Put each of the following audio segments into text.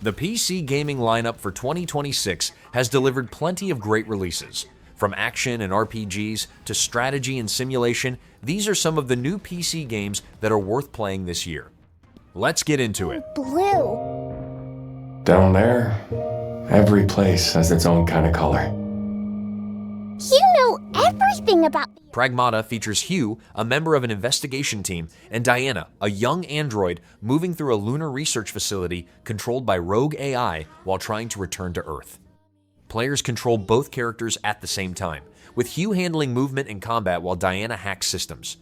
The PC gaming lineup for 2026 has delivered plenty of great releases. From action and RPGs to strategy and simulation, these are some of the new PC games that are worth playing this year. Let's get into it. Blue. Down there, every place has its own kind of color. You know everything about the... Pragmata features Hugh, a member of an investigation team, and Diana, a young android moving through a lunar research facility controlled by rogue AI while trying to return to Earth. Players control both characters at the same time, with Hugh handling movement and combat while Diana hacks systems.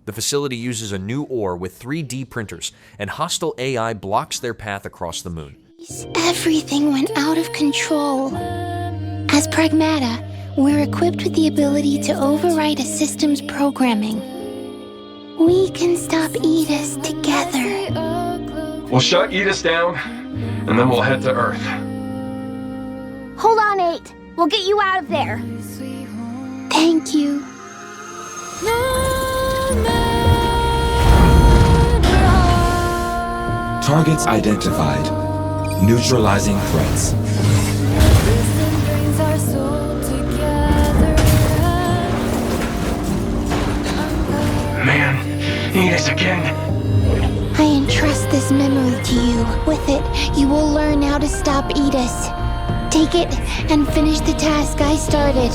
The facility uses a new ore with 3D printers, and hostile AI blocks their path across the moon. Everything went out of control. As Pragmata, we're equipped with the ability to override a system's programming. We can stop Edis together. We'll shut Edis down, and then we'll head to Earth. Hold on, 8. We'll get you out of there. Thank you. Targets identified. Neutralizing threats. Man, Edis again. I entrust this memory to you. With it, you will learn how to stop Edis. Take it and finish the task I started.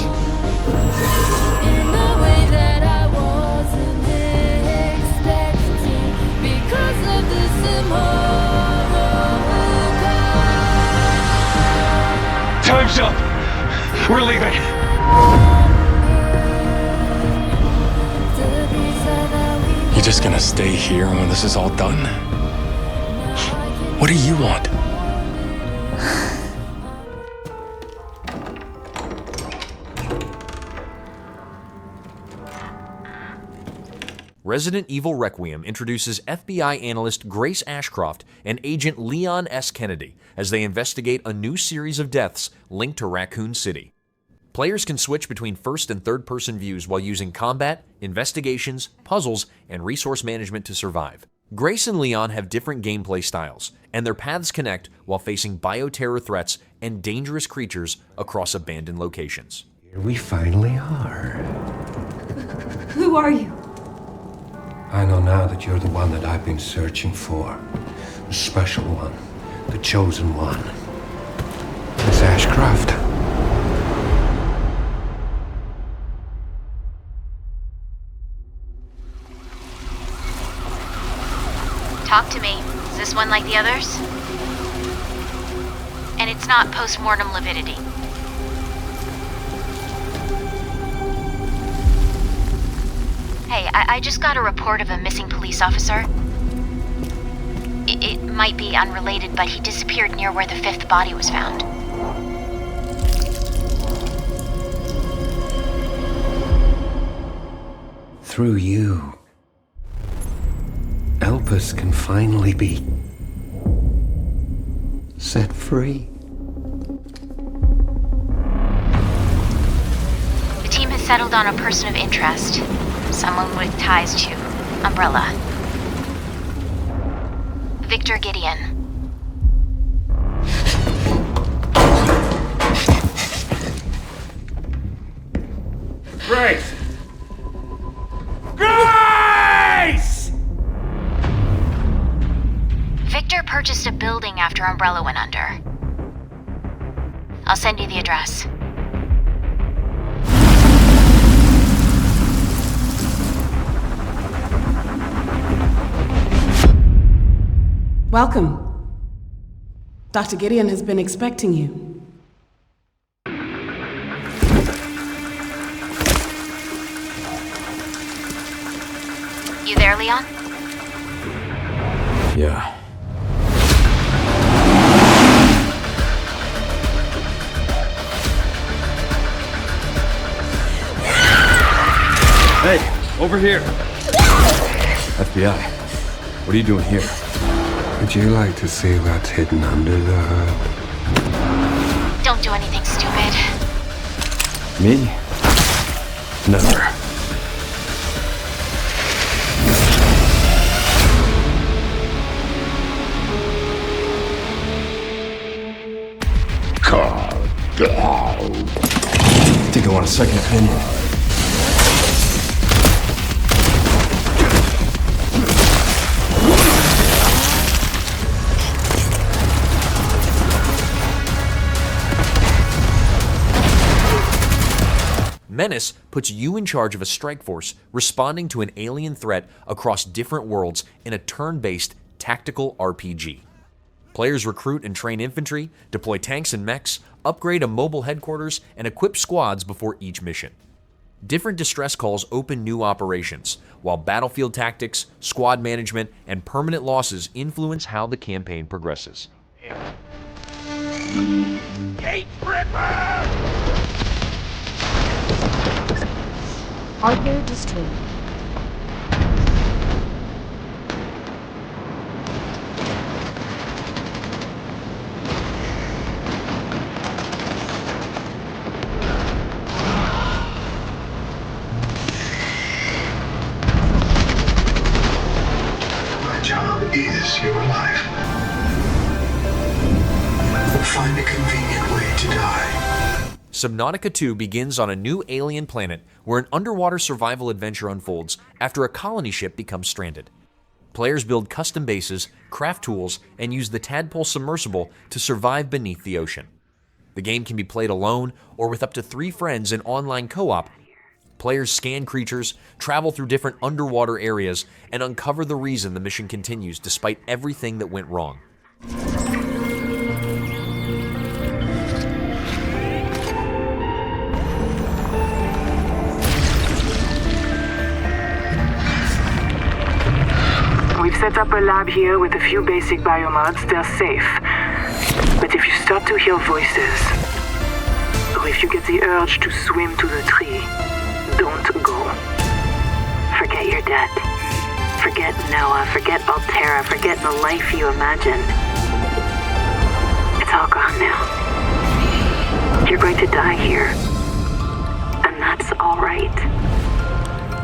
In a way that I wasn't expecting, because of the tomorrow will come. Time's up. We're leaving. You just gonna stay here when this is all done? What do you want? Resident Evil Requiem introduces FBI analyst Grace Ashcroft and Agent Leon S. Kennedy as they investigate a new series of deaths linked to Raccoon City. Players can switch between first and third-person views while using combat, investigations, puzzles, and resource management to survive. Grace and Leon have different gameplay styles, and their paths connect while facing bioterror threats and dangerous creatures across abandoned locations. Here we finally are. Who are you? I know now that you're the one that I've been searching for. The special one. The chosen one. Miss Ashcroft. Talk to me. Is this one like the others? And it's not post-mortem lividity. Hey, I just got a report of a missing police officer. It might be unrelated, but he disappeared near where the 5th body was found. Through you, Elpis can finally be set free. The team has settled on a person of interest. Someone with ties to Umbrella. Victor Gideon. Grace! Grace! Victor purchased a building after Umbrella went under. I'll send you the address. Welcome. Dr. Gideon has been expecting you. You there, Leon? Yeah. Hey, over here. FBI. What are you doing here? Would you like to see what's hidden under the hood? Don't do anything stupid. Me? Never. Think I want a second opinion? MENACE puts you in charge of a strike force responding to an alien threat across different worlds in a turn-based tactical RPG. Players recruit and train infantry, deploy tanks and mechs, upgrade a mobile headquarters, and equip squads before each mission. Different distress calls open new operations, while battlefield tactics, squad management, and permanent losses influence how the campaign progresses. Hardware destroyed. My job is your life. Find a convenient way to die. Subnautica 2 begins on a new alien planet where an underwater survival adventure unfolds after a colony ship becomes stranded. Players build custom bases, craft tools, and use the tadpole submersible to survive beneath the ocean. The game can be played alone or with up to 3 friends in online co-op. Players scan creatures, travel through different underwater areas, and uncover the reason the mission continues despite everything that went wrong. We've set up a lab here with a few basic biomods. They're safe. But if you start to hear voices, or if you get the urge to swim to the tree, don't go. Forget your debt. Forget Noah. Forget Altera. Forget the life you imagined. It's all gone now. You're going to die here. And that's all right.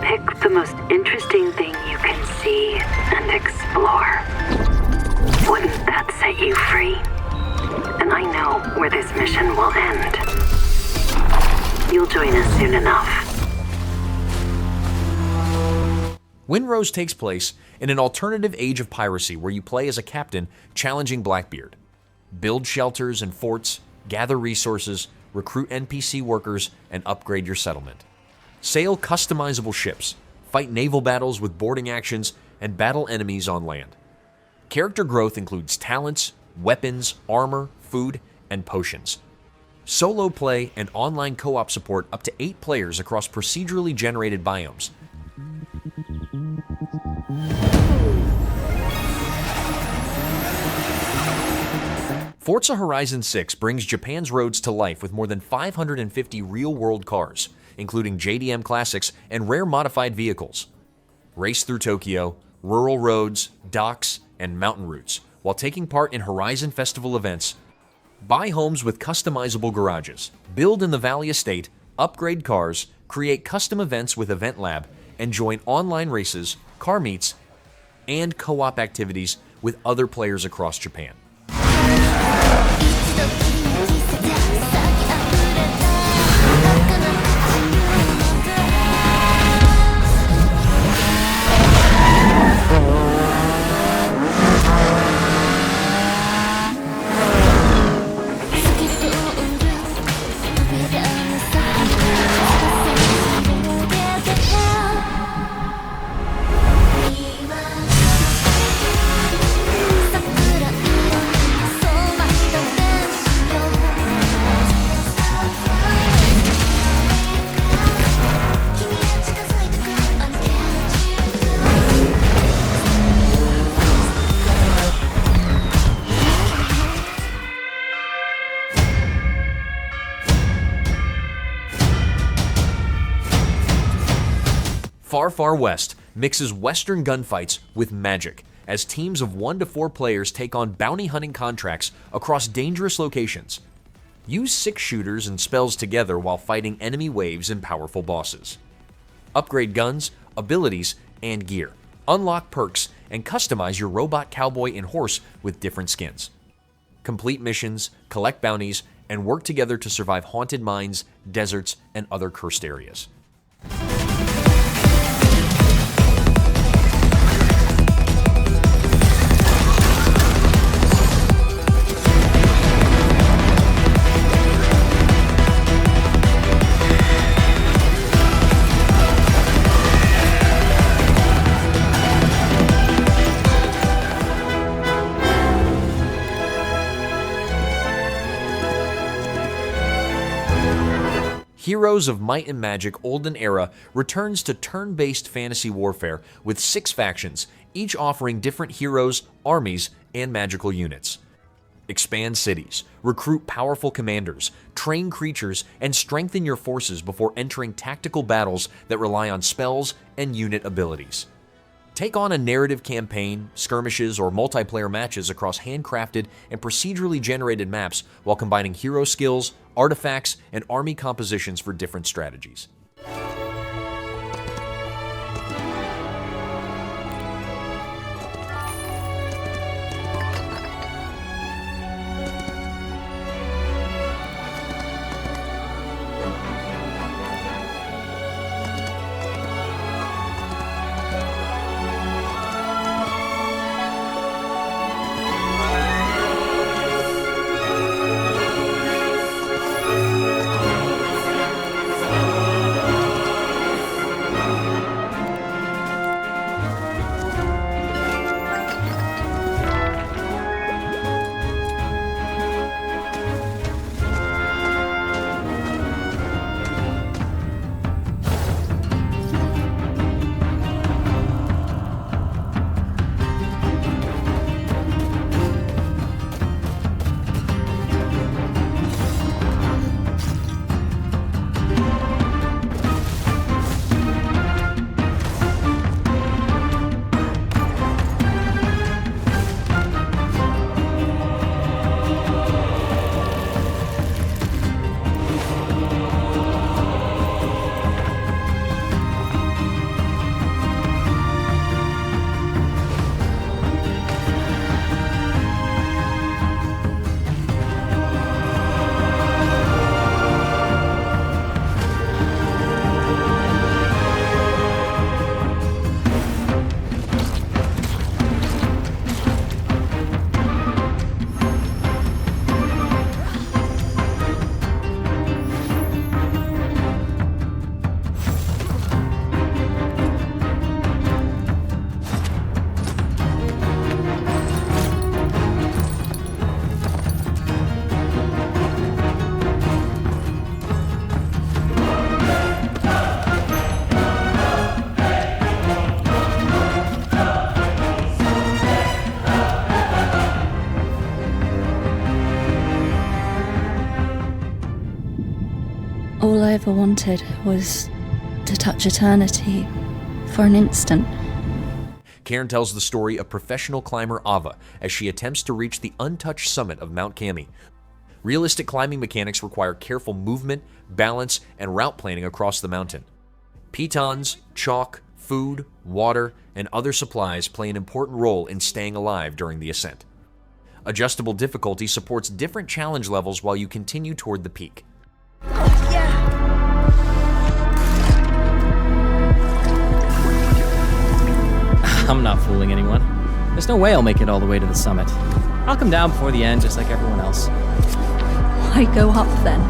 Pick the most interesting thing you can see and explore. Wouldn't that set you free? And I know where this mission will end. You'll join us soon enough. Windrose takes place in an alternative age of piracy where you play as a captain challenging Blackbeard. Build shelters and forts, gather resources, recruit NPC workers, and upgrade your settlement. Sail customizable ships, fight naval battles with boarding actions, and battle enemies on land. Character growth includes talents, weapons, armor, food, and potions. Solo play and online co-op support up to 8 players across procedurally generated biomes. Forza Horizon 6 brings Japan's roads to life with more than 550 real-world cars, including JDM classics and rare modified vehicles. Race through Tokyo, rural roads, docks, and mountain routes, while taking part in Horizon Festival events. Buy homes with customizable garages, build in the Valley Estate, upgrade cars, create custom events with Event Lab, and join online races, car meets, and co-op activities with other players across Japan. Far Far West mixes Western gunfights with magic as teams of 1 to 4 players take on bounty hunting contracts across dangerous locations. Use 6 shooters and spells together while fighting enemy waves and powerful bosses. Upgrade guns, abilities, and gear. Unlock perks and customize your robot cowboy and horse with different skins. Complete missions, collect bounties, and work together to survive haunted mines, deserts, and other cursed areas. Heroes of Might and Magic Olden Era returns to turn-based fantasy warfare with 6 factions, each offering different heroes, armies, and magical units. Expand cities, recruit powerful commanders, train creatures, and strengthen your forces before entering tactical battles that rely on spells and unit abilities. Take on a narrative campaign, skirmishes, or multiplayer matches across handcrafted and procedurally generated maps while combining hero skills, artifacts, and army compositions for different strategies. All I ever wanted was to touch eternity for an instant. Cairn tells the story of professional climber Ava as she attempts to reach the untouched summit of Mount Cami. Realistic climbing mechanics require careful movement, balance, and route planning across the mountain. Pitons, chalk, food, water, and other supplies play an important role in staying alive during the ascent. Adjustable difficulty supports different challenge levels while you continue toward the peak. I'm not fooling anyone. There's no way I'll make it all the way to the summit. I'll come down before the end just like everyone else. Why go up then?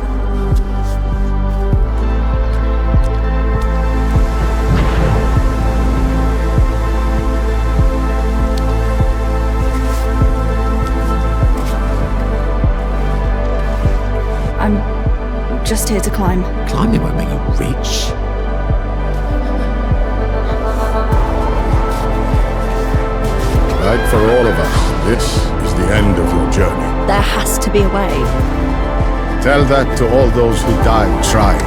I'm just here to climb. Climbing won't make you rich. Like for all of us, this is the end of your journey. There has to be a way. Tell that to all those who died trying.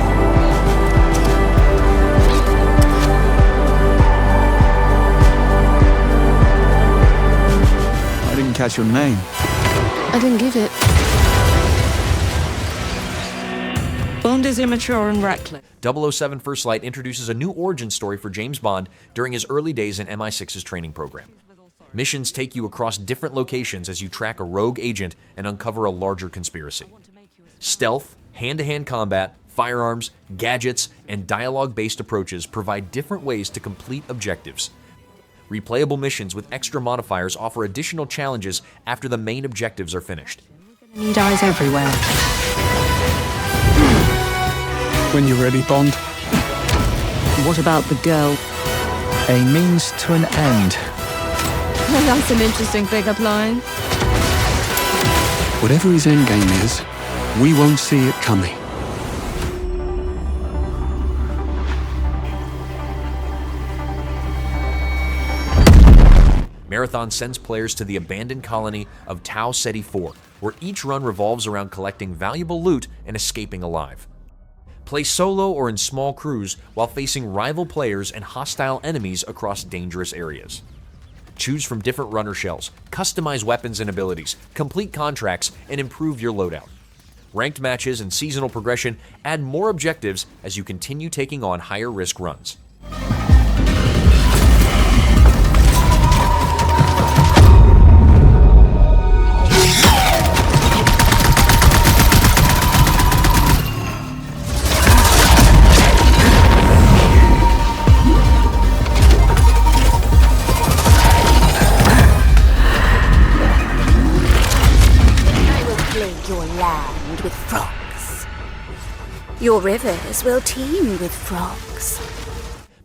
I didn't catch your name. I didn't give it. Bond is immature and reckless. 007 First Light introduces a new origin story for James Bond during his early days in MI6's training program. Missions take you across different locations as you track a rogue agent and uncover a larger conspiracy. Stealth, hand-to-hand combat, firearms, gadgets, and dialogue-based approaches provide different ways to complete objectives. Replayable missions with extra modifiers offer additional challenges after the main objectives are finished. Need eyes everywhere. When you're ready, Bond. What about the girl? A means to an end. That's an interesting pickup line. Whatever his endgame is, we won't see it coming. Marathon sends players to the abandoned colony of Tau Ceti 4, where each run revolves around collecting valuable loot and escaping alive. Play solo or in small crews while facing rival players and hostile enemies across dangerous areas. Choose from different runner shells, customize weapons and abilities, complete contracts, and improve your loadout. Ranked matches and seasonal progression add more objectives as you continue taking on higher risk runs. Your rivers will teem with frogs.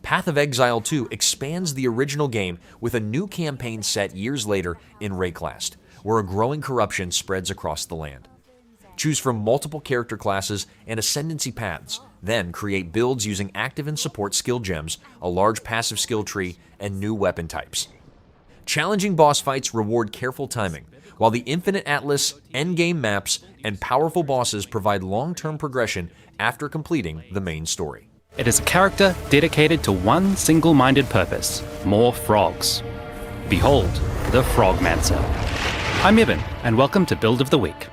Path of Exile 2 expands the original game with a new campaign set years later in Rayclast, where a growing corruption spreads across the land. Choose from multiple character classes and ascendancy paths, then create builds using active and support skill gems, a large passive skill tree, and new weapon types. Challenging boss fights reward careful timing, while the Infinite Atlas, endgame maps, and powerful bosses provide long-term progression after completing the main story. It is a character dedicated to one single-minded purpose: more frogs. Behold, the Frogmancer. I'm Evan, and welcome to Build of the Week.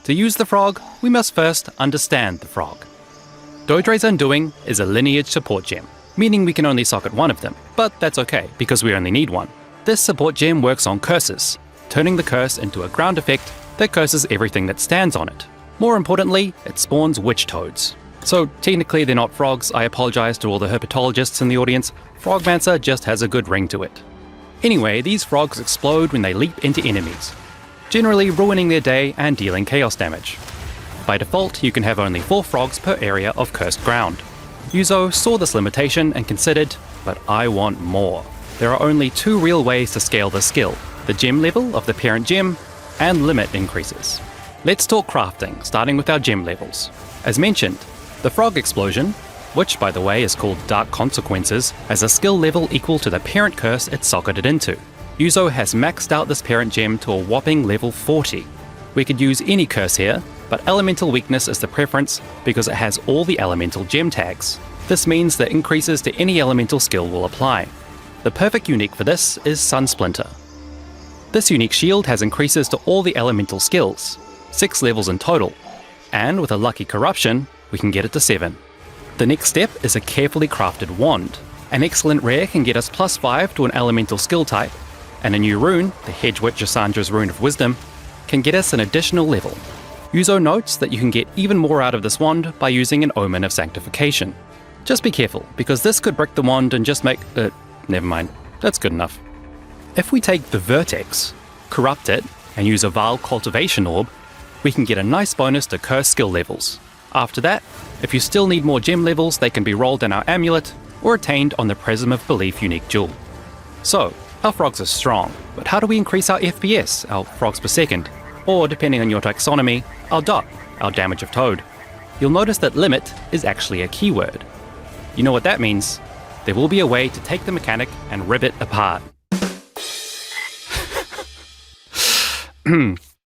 To use the frog, we must first understand the frog. Dodre's Undoing is a lineage support gem, meaning we can only socket one of them, but that's okay, because we only need one. This support gem works on curses, turning the curse into a ground effect that curses everything that stands on it. More importantly, it spawns witch toads. So technically they're not frogs. I apologize to all the herpetologists in the audience. Frogmancer just has a good ring to it. Anyway, these frogs explode when they leap into enemies, generally ruining their day and dealing chaos damage. By default, you can have only 4 frogs per area of cursed ground. Yuzo saw this limitation and considered, but I want more. There are only 2 real ways to scale this skill: the gem level of the parent gem and limit increases. Let's talk crafting, starting with our gem levels. As mentioned, the frog explosion, which by the way is called Dark Consequences, has a skill level equal to the parent curse it's socketed into. Yuzo has maxed out this parent gem to a whopping level 40. We could use any curse here, but Elemental Weakness is the preference because it has all the elemental gem tags. This means that increases to any elemental skill will apply. The perfect unique for this is Sun Splinter. This unique shield has increases to all the elemental skills, 6 levels in total, and with a lucky corruption, we can get it to 7. The next step is a carefully crafted wand. An excellent rare can get us +5 to an elemental skill type, and a new rune, the Hedge Witch Assandra's Rune of Wisdom, can get us an additional level. Yuzo notes that you can get even more out of this wand by using an Omen of Sanctification. Just be careful, because this could brick the wand and just make... never mind, that's good enough. If we take the Vertex, corrupt it, and use a Vile Cultivation Orb, we can get a nice bonus to curse skill levels. After that, if you still need more gem levels, they can be rolled in our amulet or attained on the Prism of Belief unique jewel. So, our frogs are strong, but how do we increase our FPS, our frogs per second, or depending on your taxonomy, our DOT, our damage of toad? You'll notice that limit is actually a keyword. You know what that means? There will be a way to take the mechanic and rip it apart.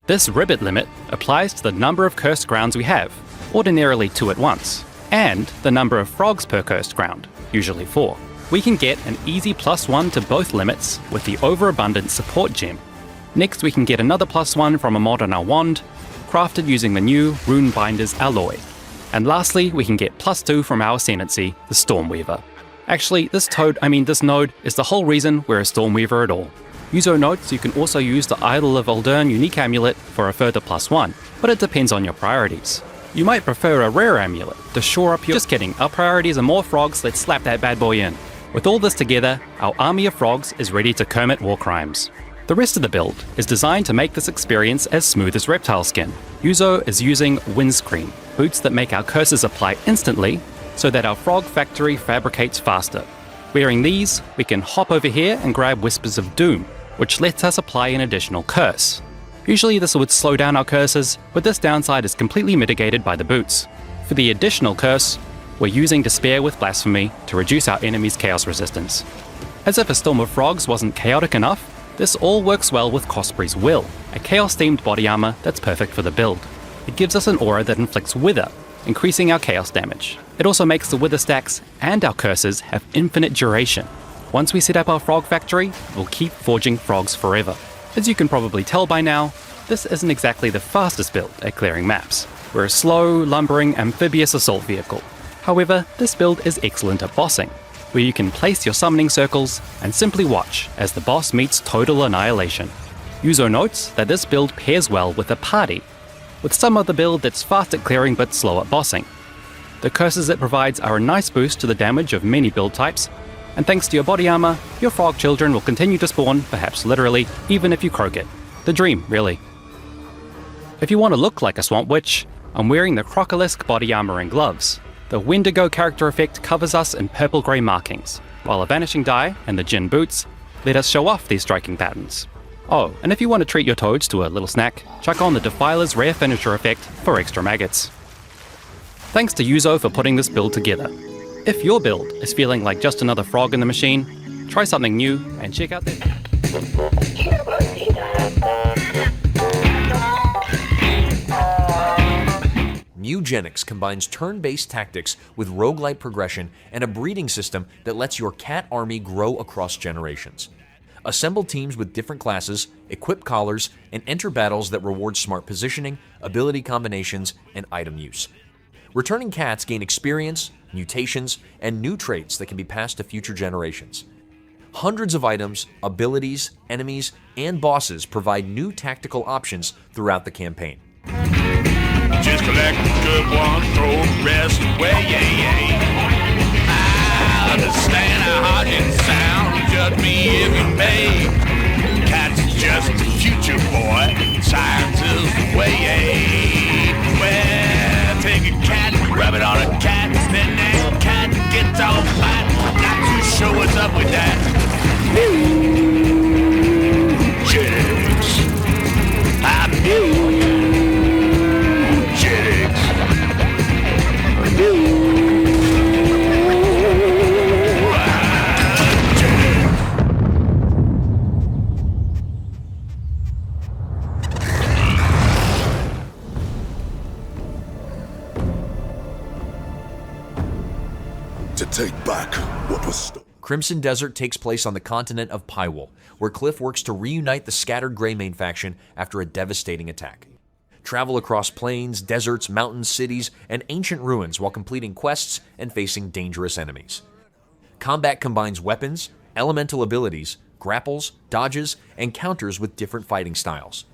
This ribbit limit applies to the number of cursed grounds we have, ordinarily 2 at once, and the number of frogs per cursed ground, usually 4. We can get an easy +1 to both limits with the overabundant support gem. Next we can get another +1 from a mod on our wand, crafted using the new Runebinder's alloy. And lastly, we can get +2 from our ascendancy, the Stormweaver. Actually, this node is the whole reason we're a Stormweaver at all. User notes you can also use the Idol of Olden unique amulet for a further +1, but it depends on your priorities. You might prefer a rare amulet to shore up your— Just kidding, our priorities are more frogs, let's slap that bad boy in. With all this together, our army of frogs is ready to commit war crimes. The rest of the build is designed to make this experience as smooth as reptile skin. Yuzo is using windscreen, boots that make our curses apply instantly so that our frog factory fabricates faster. Wearing these, we can hop over here and grab Whispers of Doom, which lets us apply an additional curse. Usually this would slow down our curses, but this downside is completely mitigated by the boots. For the additional curse, we're using Despair with Blasphemy to reduce our enemy's chaos resistance. As if a storm of frogs wasn't chaotic enough, this all works well with Cosprey's Will, a chaos-themed body armor that's perfect for the build. It gives us an aura that inflicts wither, increasing our chaos damage. It also makes the wither stacks and our curses have infinite duration. Once we set up our frog factory, we'll keep forging frogs forever. As you can probably tell by now, this isn't exactly the fastest build at clearing maps. We're a slow, lumbering, amphibious assault vehicle. However, this build is excellent at bossing, where you can place your summoning circles and simply watch as the boss meets total annihilation. Yuzo notes that this build pairs well with a party, with some other build that's fast at clearing but slow at bossing. The curses it provides are a nice boost to the damage of many build types, and thanks to your body armor, your frog children will continue to spawn, perhaps literally, even if you croak it. The dream, really. If you want to look like a swamp witch, I'm wearing the Crocolisk body armor and gloves. The Wendigo character effect covers us in purple-grey markings, while a Vanishing Die and the Djinn boots let us show off these striking patterns. Oh, and if you want to treat your toads to a little snack, chuck on the Defiler's rare finisher effect for extra maggots. Thanks to Yuzo for putting this build together. If your build is feeling like just another frog in the machine, try something new and check out this. Mewgenics combines turn-based tactics with roguelite progression and a breeding system that lets your cat army grow across generations. Assemble teams with different classes, equip collars, and enter battles that reward smart positioning, ability combinations, and item use. Returning cats gain experience, mutations, and new traits that can be passed to future generations. Hundreds of items, abilities, enemies, and bosses provide new tactical options throughout the campaign. Just collect the good ones, throw the rest away, I understand how hard it sounds, judge me if you may. Cat's just the future, boy, science is the way, Well, take a cat, rub it on a cat, then that cat gets all fat. Not too sure what's up with that. Mewgenics. I'm Mewgenics. To take back what was stolen. Crimson Desert takes place on the continent of Pywol, where Cliff works to reunite the scattered Greymane faction after a devastating attack. Travel across plains, deserts, mountains, cities, and ancient ruins while completing quests and facing dangerous enemies. Combat combines weapons, elemental abilities, grapples, dodges, and counters with different fighting styles.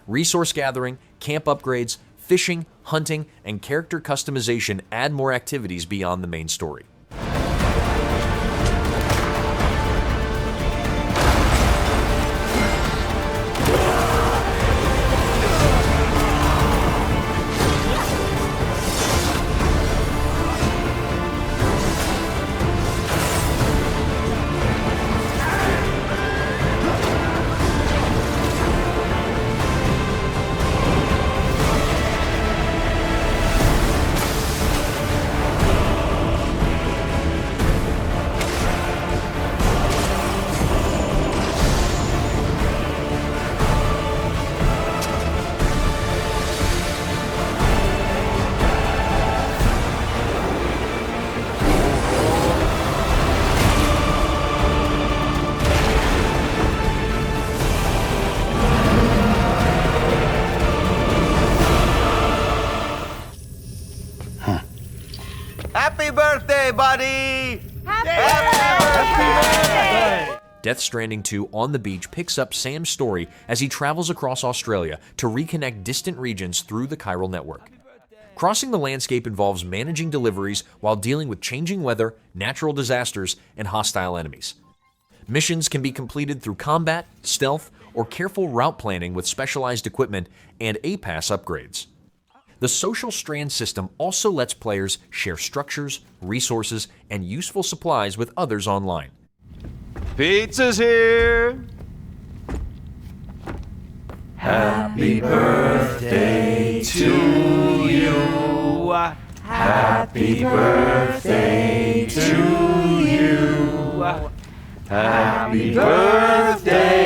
Resource gathering, camp upgrades, fishing, hunting, and character customization add more activities beyond the main story. Happy birthday, buddy! Happy Death Stranding 2 On the Beach picks up Sam's story as he travels across Australia to reconnect distant regions through the chiral network. Crossing the landscape involves managing deliveries while dealing with changing weather, natural disasters, and hostile enemies. Missions can be completed through combat, stealth, or careful route planning with specialized equipment and APAS upgrades. The social strand system also lets players share structures, resources, and useful supplies with others online. Pizza's here! Happy birthday to you. Happy birthday to you. Happy birthday.